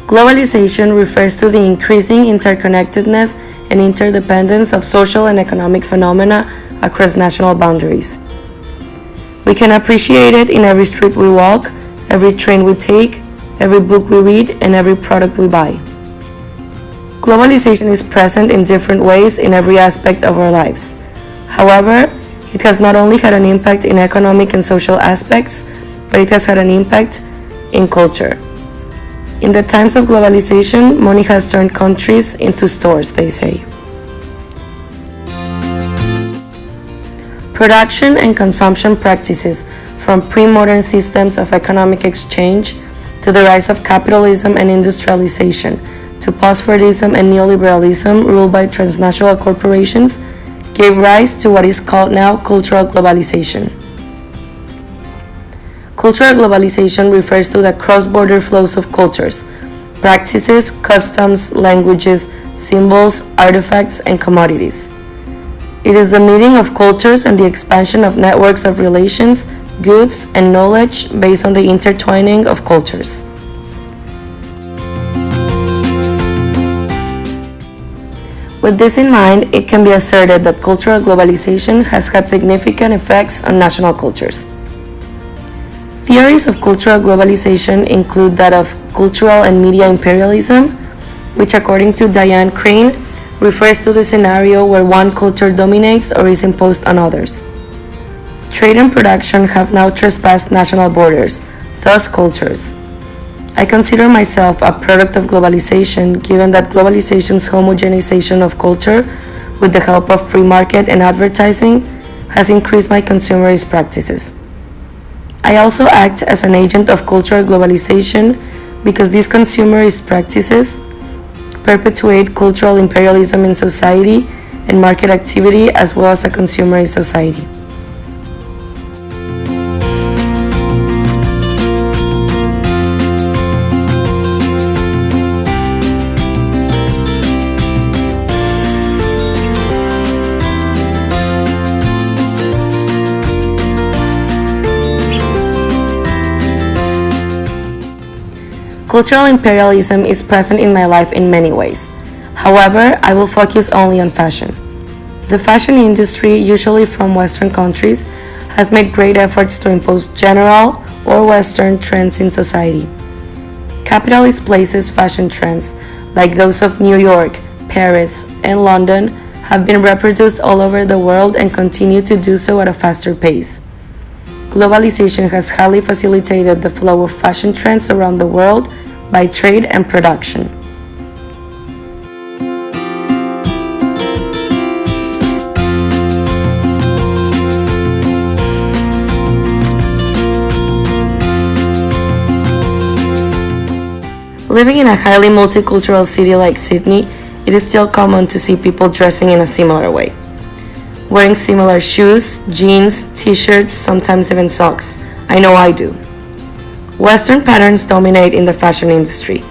Globalization refers to the increasing interconnectedness and interdependence of social and economic phenomena across national boundaries. We can appreciate it in every street we walk, every train we take, every book we read, and every product we buy. Globalization is present in different ways in every aspect of our lives. However, it has not only had an impact in economic and social aspects, but it has had an impact in culture. In the times of globalization, money has turned countries into stores, they say. Production and consumption practices, from pre-modern systems of economic exchange to the rise of capitalism and industrialization, to postmodernity and neoliberalism ruled by transnational corporations, gave rise to what is called now cultural globalization. Cultural globalization refers to the cross-border flows of cultures, practices, customs, languages, symbols, artifacts, and commodities. It is the meeting of cultures and the expansion of networks of relations, goods, and knowledge based on the intertwining of cultures. With this in mind, it can be asserted that cultural globalization has had significant effects on national cultures. Theories of cultural globalization include that of cultural and media imperialism, which according to Diane Crane, refers to the scenario where one culture dominates or is imposed on others. Trade and production have now trespassed national borders, thus cultures. I consider myself a product of globalization, given that globalization's homogenization of culture, with the help of free market and advertising, has increased my consumerist practices. I also act as an agent of cultural globalization because these consumerist practices perpetuate cultural imperialism in society and market activity as well as a consumerist society. Cultural imperialism is present in my life in many ways. However, I will focus only on fashion. The fashion industry, usually from Western countries, has made great efforts to impose general or Western trends in society. Capitalist places' fashion trends, like those of New York, Paris, and London, have been reproduced all over the world and continue to do so at a faster pace. Globalization has highly facilitated the flow of fashion trends around the world by trade and production. Living in a highly multicultural city like Sydney, it is still common to see people dressing in a similar way. Wearing similar shoes, jeans, t-shirts, sometimes even socks. I know I do. Western patterns dominate in the fashion industry.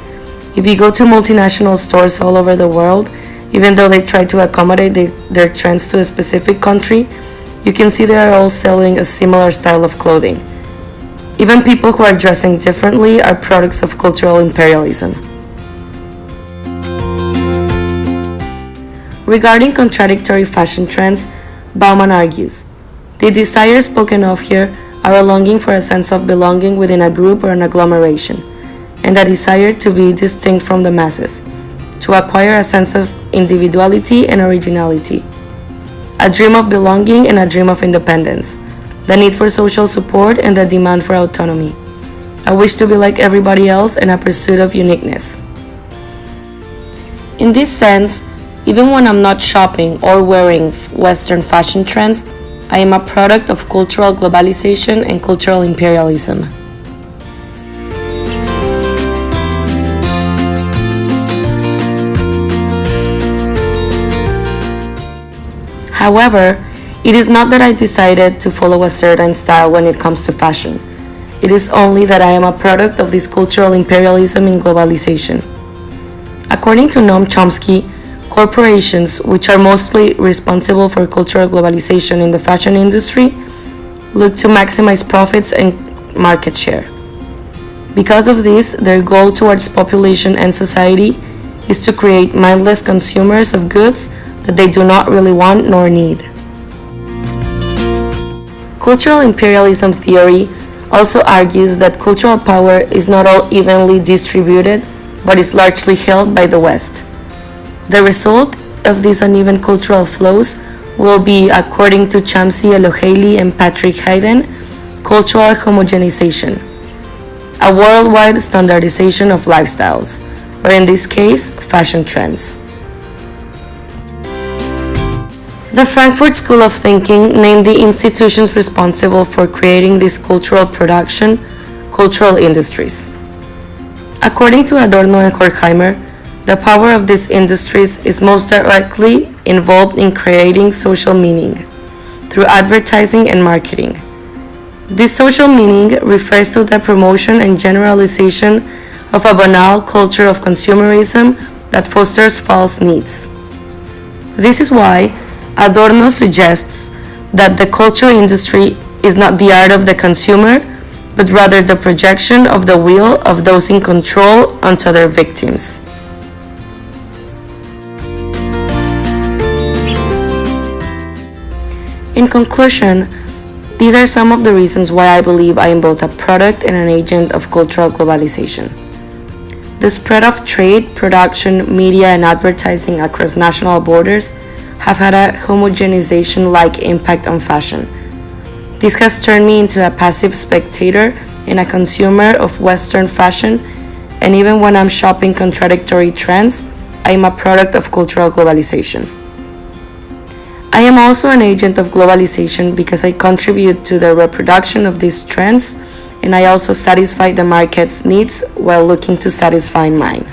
If you go to multinational stores all over the world, even though they try to accommodate their trends to a specific country, you can see they are all selling a similar style of clothing. Even people who are dressing differently are products of cultural imperialism. Regarding contradictory fashion trends, Bauman argues, the desires spoken of here are a longing for a sense of belonging within a group or an agglomeration, and a desire to be distinct from the masses, to acquire a sense of individuality and originality, a dream of belonging and a dream of independence, the need for social support and the demand for autonomy, a wish to be like everybody else and a pursuit of uniqueness. In this sense, even when I'm not shopping or wearing Western fashion trends, I am a product of cultural globalization and cultural imperialism. However, it is not that I decided to follow a certain style when it comes to fashion. It is only that I am a product of this cultural imperialism and globalization. According to Noam Chomsky, corporations, which are mostly responsible for cultural globalization in the fashion industry, look to maximize profits and market share. Because of this, their goal towards population and society is to create mindless consumers of goods that they do not really want nor need. Cultural imperialism theory also argues that cultural power is not all evenly distributed, but is largely held by the West. The result of these uneven cultural flows will be, according to Chamsi Eloheili and Patrick Hayden, cultural homogenization, a worldwide standardization of lifestyles, or in this case, fashion trends. The Frankfurt School of Thinking named the institutions responsible for creating this cultural production cultural industries. According to Adorno and Horkheimer, the power of these industries is most directly involved in creating social meaning through advertising and marketing. This social meaning refers to the promotion and generalization of a banal culture of consumerism that fosters false needs. This is why Adorno suggests that the cultural industry is not the art of the consumer, but rather the projection of the will of those in control onto their victims. In conclusion, these are some of the reasons why I believe I am both a product and an agent of cultural globalization. The spread of trade, production, media, and advertising across national borders have had a homogenization-like impact on fashion. This has turned me into a passive spectator and a consumer of Western fashion, and even when I'm shopping contradictory trends, I am a product of cultural globalization. I am also an agent of globalization because I contribute to the reproduction of these trends, and I also satisfy the market's needs while looking to satisfy mine.